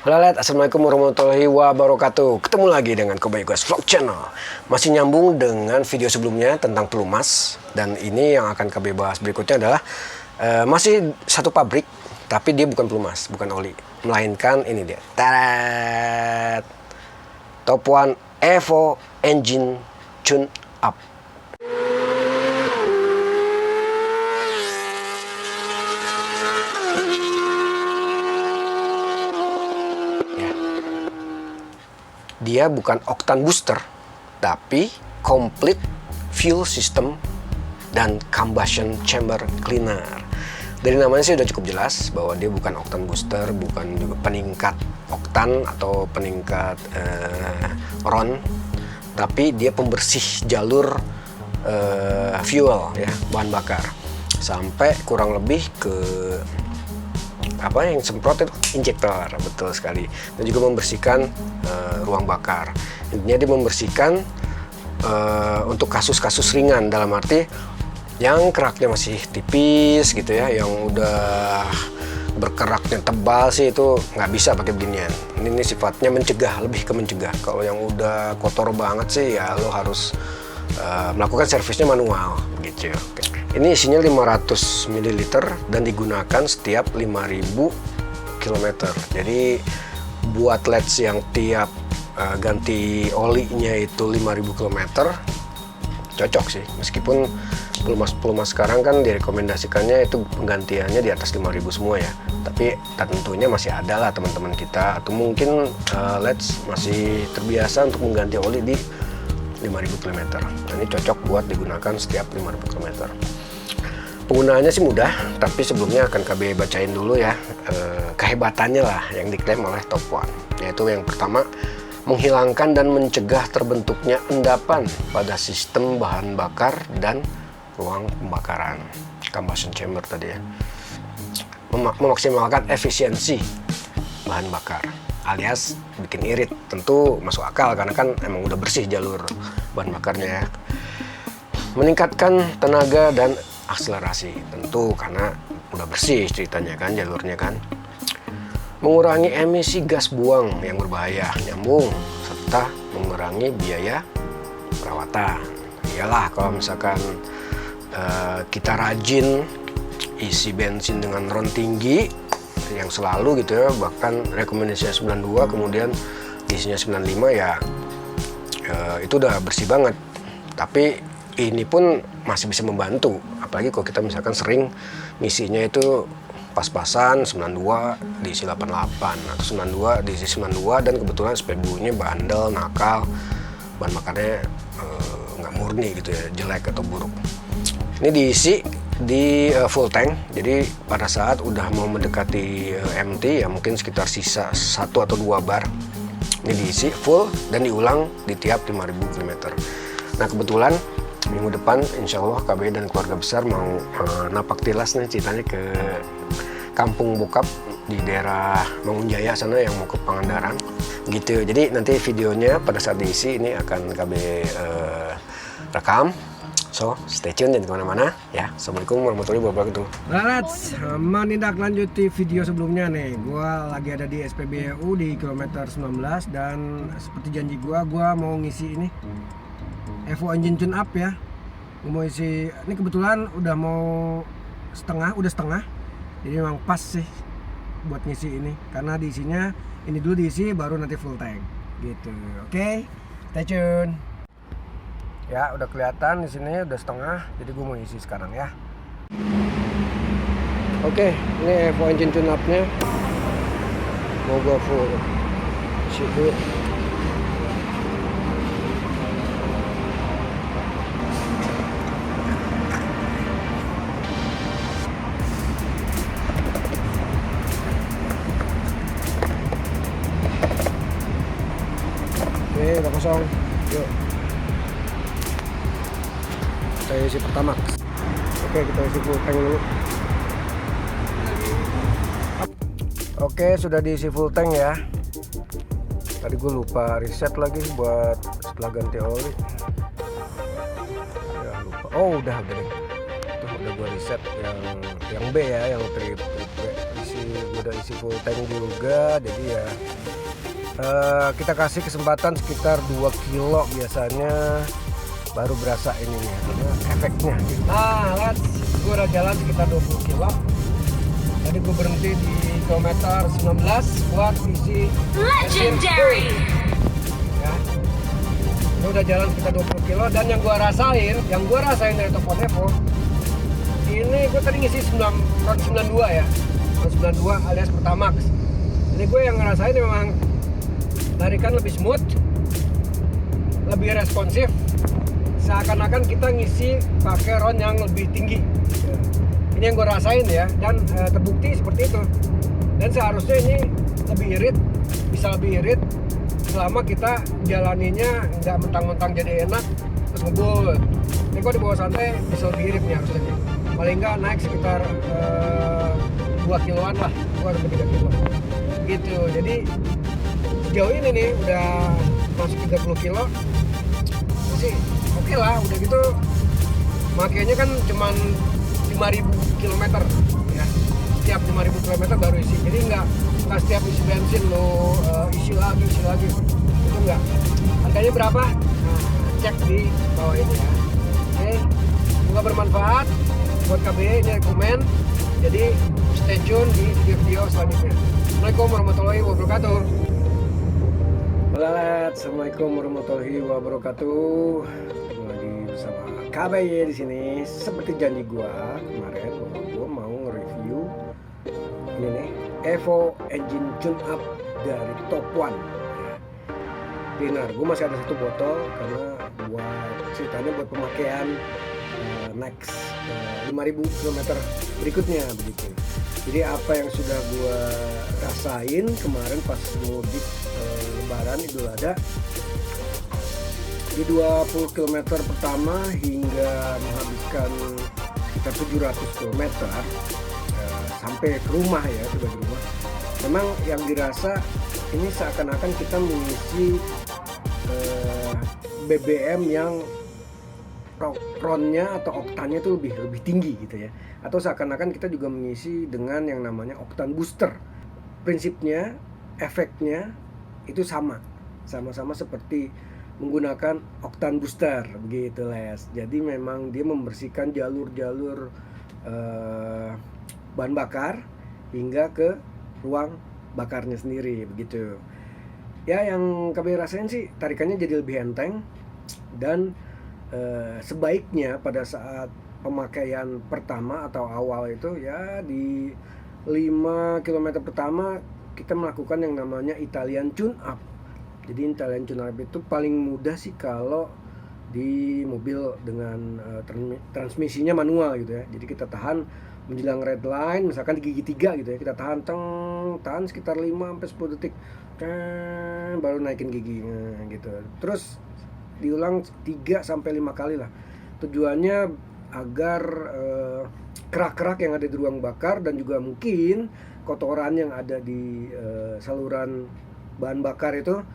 Halo Let, assalamualaikum warahmatullahi wabarakatuh. Ketemu lagi dengan Kobayu Gas Vlog Channel. Masih nyambung dengan video sebelumnya tentang pelumas. Dan ini yang akan KB bahas berikutnya adalah masih satu pabrik, tapi dia bukan pelumas, bukan oli, melainkan ini dia. Tarat! Top One Evo Engine Tune Up. Dia bukan oktan booster, tapi complete fuel system dan combustion chamber cleaner. Dari namanya sih udah cukup jelas bahwa dia bukan oktan booster, bukan juga peningkat oktan atau peningkat RON, tapi dia pembersih jalur fuel ya, bahan bakar, sampai kurang lebih ke apa yang semprot itu injektor, betul sekali, dan juga membersihkan ruang bakar. Intinya dia membersihkan untuk kasus-kasus ringan, dalam arti yang keraknya masih tipis gitu ya, yang udah berkeraknya tebal sih itu nggak bisa pakai beginian. Ini sifatnya mencegah, lebih ke mencegah. Kalau yang udah kotor banget sih ya lo harus melakukan servisnya manual gitu. Oke. Ini isinya 500 ml dan digunakan setiap 5000 km. Jadi buat LEDs yang tiap ganti olinya itu 5000 km cocok sih. Meskipun pelumas sekarang kan direkomendasikannya itu penggantiannya di atas 5000 semua ya. Tapi tentunya masih ada lah teman-teman kita, atau mungkin LEDs masih terbiasa untuk mengganti oli di 5000 km. Nah, ini cocok buat digunakan setiap 5000 km. Penggunaannya sih mudah, tapi sebelumnya akan KB bacain dulu ya kehebatannya lah yang diklaim oleh Top One. Yaitu yang pertama, menghilangkan dan mencegah terbentuknya endapan pada sistem bahan bakar dan ruang pembakaran, combustion chamber tadi ya. Memaksimalkan efisiensi bahan bakar, alias bikin irit. Tentu masuk akal karena kan emang udah bersih jalur bahan bakarnya ya. Meningkatkan tenaga dan akselerasi, tentu karena udah bersih ceritanya kan jalurnya kan. Mengurangi emisi gas buang yang berbahaya, nyambung, serta mengurangi biaya perawatan. Iyalah kalau misalkan kita rajin isi bensin dengan RON tinggi yang selalu gitu ya, bahkan rekomendasinya 92 kemudian isinya 95 ya, itu udah bersih banget. Tapi ini pun masih bisa membantu, apalagi kalau kita misalkan sering ngisinya itu pas-pasan 92 diisi 88 atau 92 diisi 92, dan kebetulan SPBU-nya bandel, nakal, bahan bakarnya nggak murni gitu ya, jelek atau buruk. Ini diisi di full tank, jadi pada saat udah mau mendekati empty ya, mungkin sekitar sisa 1 atau 2 bar, ini diisi full dan diulang di tiap 5000 km. Nah kebetulan minggu depan insya Allah KB dan keluarga besar mau napak tilas nih ceritanya ke kampung bokap di daerah Mangunjaya sana yang mau ke Pangandaran gitu. Jadi nanti videonya pada saat diisi ini akan KB rekam. So stay tune, jangan kemana-mana ya. Assalamualaikum warahmatullahi wabarakatuh. Let's menindaklanjuti video sebelumnya nih. Gua lagi ada di SPBU di kilometer 19 dan seperti janji gua mau ngisi ini Evo Engine Tune Up ya. Gue mau isi, ini kebetulan udah mau udah setengah. Jadi memang pas sih buat ngisi ini, karena diisinya ini dulu diisi baru nanti full tank gitu. Oke, stay tune. Ya udah kelihatan di sini udah setengah, jadi gue mau isi sekarang ya. Oke, ini Evo Engine Tune Up-nya mau gue full isi dulu. Oke, udah kosong. Yuk, kita isi pertama. Oke, kita isi full tank dulu. Oke, sudah diisi full tank ya. Tadi gue lupa reset lagi buat setelah ganti oli. Ya lupa. Oh udah deh. Tuh udah gue reset yang B ya, yang trip B. Isi gue udah isi full tank juga, jadi ya kita kasih kesempatan sekitar 2 kilo biasanya baru berasa ini ya, efeknya. Nah, gue udah jalan sekitar 20 kilo. Tadi gue berhenti di kilometer 19 buat isi legendary. Ya. Gue udah jalan sekitar 20 kilo dan yang gue rasain dari Top One Evo ini, gue tadi ngisi ron 92 ya, ron 92 alias Pertamax. Ini gue yang ngerasain memang tarikan lebih smooth, lebih responsif, seakan-akan kita ngisi pakai ron yang lebih tinggi. Ini yang gue rasain ya, dan terbukti seperti itu. Dan seharusnya ini lebih irit, bisa lebih irit selama kita jalaninya nggak mentang-mentang jadi enak terus ngebut. Ini kok di bawah santai bisa lebih irit nih harusnya. Paling nggak naik sekitar 2 kiloan lah, 2 sampai 3 kilo gitu. Jadi sejauh ini nih udah masuk 30 kilo masih oke lah. Udah gitu makanya kan cuman 5.000 km ya, setiap 5.000 km baru isi. Jadi nggak setiap isi bensin lo isi lagi itu enggak. Harganya berapa? Nah, cek di bawah ini ya. Oke, semoga bermanfaat buat KBE, ini rekomen. Jadi stay tune di video selanjutnya. Assalamualaikum warahmatullahi wabarakatuh. Assalamualaikum warahmatullahi wabarakatuh. Lagi bersama KBE di sini. Seperti janji gua kemarin bahwa gua mau nge-review ini nih, Evo engine tune up dari Top One. Benar, gue masih ada 1 botol karena buat ceritanya buat pemakaian next 5.000 km berikutnya begitu. Jadi apa yang sudah gue rasain kemarin pas mudik Lebaran Idul Adha di 20 km pertama hingga menghabiskan sekitar 700 km sampai ke rumah ya, tiba di rumah. Memang yang dirasa ini seakan-akan kita mengisi BBM yang ronnya atau oktannya itu lebih tinggi gitu ya, atau seakan-akan kita juga mengisi dengan yang namanya oktan booster. Prinsipnya, efeknya itu sama-sama seperti menggunakan oktan booster begitu Les. Jadi memang dia membersihkan jalur-jalur bahan bakar hingga ke ruang bakarnya sendiri begitu. Ya, yang kami rasain sih tarikannya jadi lebih enteng, dan sebaiknya pada saat pemakaian pertama atau awal itu ya di 5 km pertama kita melakukan yang namanya Italian tune up. Jadi Italian tune up itu paling mudah sih kalau di mobil dengan transmisinya manual gitu ya. Jadi kita tahan menjelang red line, misalkan di gigi 3 gitu ya, kita tahan sekitar 5 sampai 10 detik, baru naikin gigi gitu. Terus diulang 3 sampai 5 kali lah. Tujuannya agar kerak-kerak yang ada di ruang bakar dan juga mungkin kotoran yang ada di saluran bahan bakar itu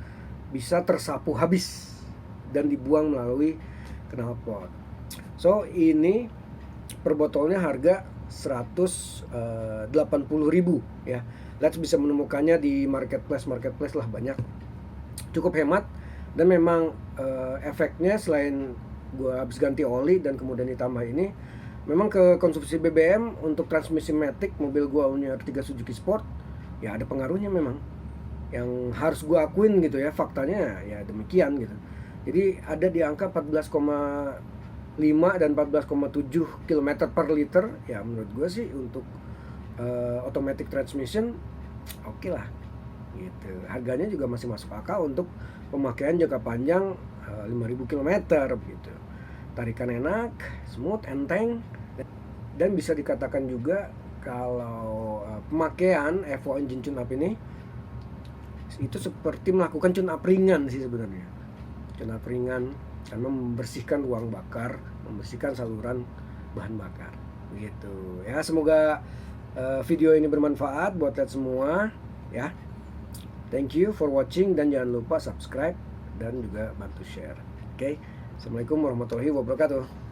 bisa tersapu habis dan dibuang melalui knalpot. So ini per botolnya harga 180.000 ya. Let's bisa menemukannya di marketplace lah, banyak, cukup hemat. Dan memang efeknya selain gua habis ganti oli dan kemudian ditambah ini, memang ke konsumsi BBM untuk transmisi matic mobil gua punya R3 Suzuki Sport ya ada pengaruhnya memang, yang harus gua akuin gitu ya, faktanya ya demikian gitu. Jadi ada di angka 14,5 dan 14,7 km per liter ya. Menurut gue sih untuk automatic transmission oke lah gitu. Harganya juga masih masuk akal untuk pemakaian jangka panjang 5.000 km gitu. Tarikan enak, smooth, enteng, dan bisa dikatakan juga kalau pemakaian Evo engine tune up ini itu seperti melakukan tune up ringan sih sebenarnya. Tune up ringan karena membersihkan ruang bakar, membersihkan saluran bahan bakar begitu ya. Semoga video ini bermanfaat buat kalian semua ya. Thank you for watching, dan jangan lupa subscribe dan juga bantu share. Oke. Assalamualaikum warahmatullahi wabarakatuh.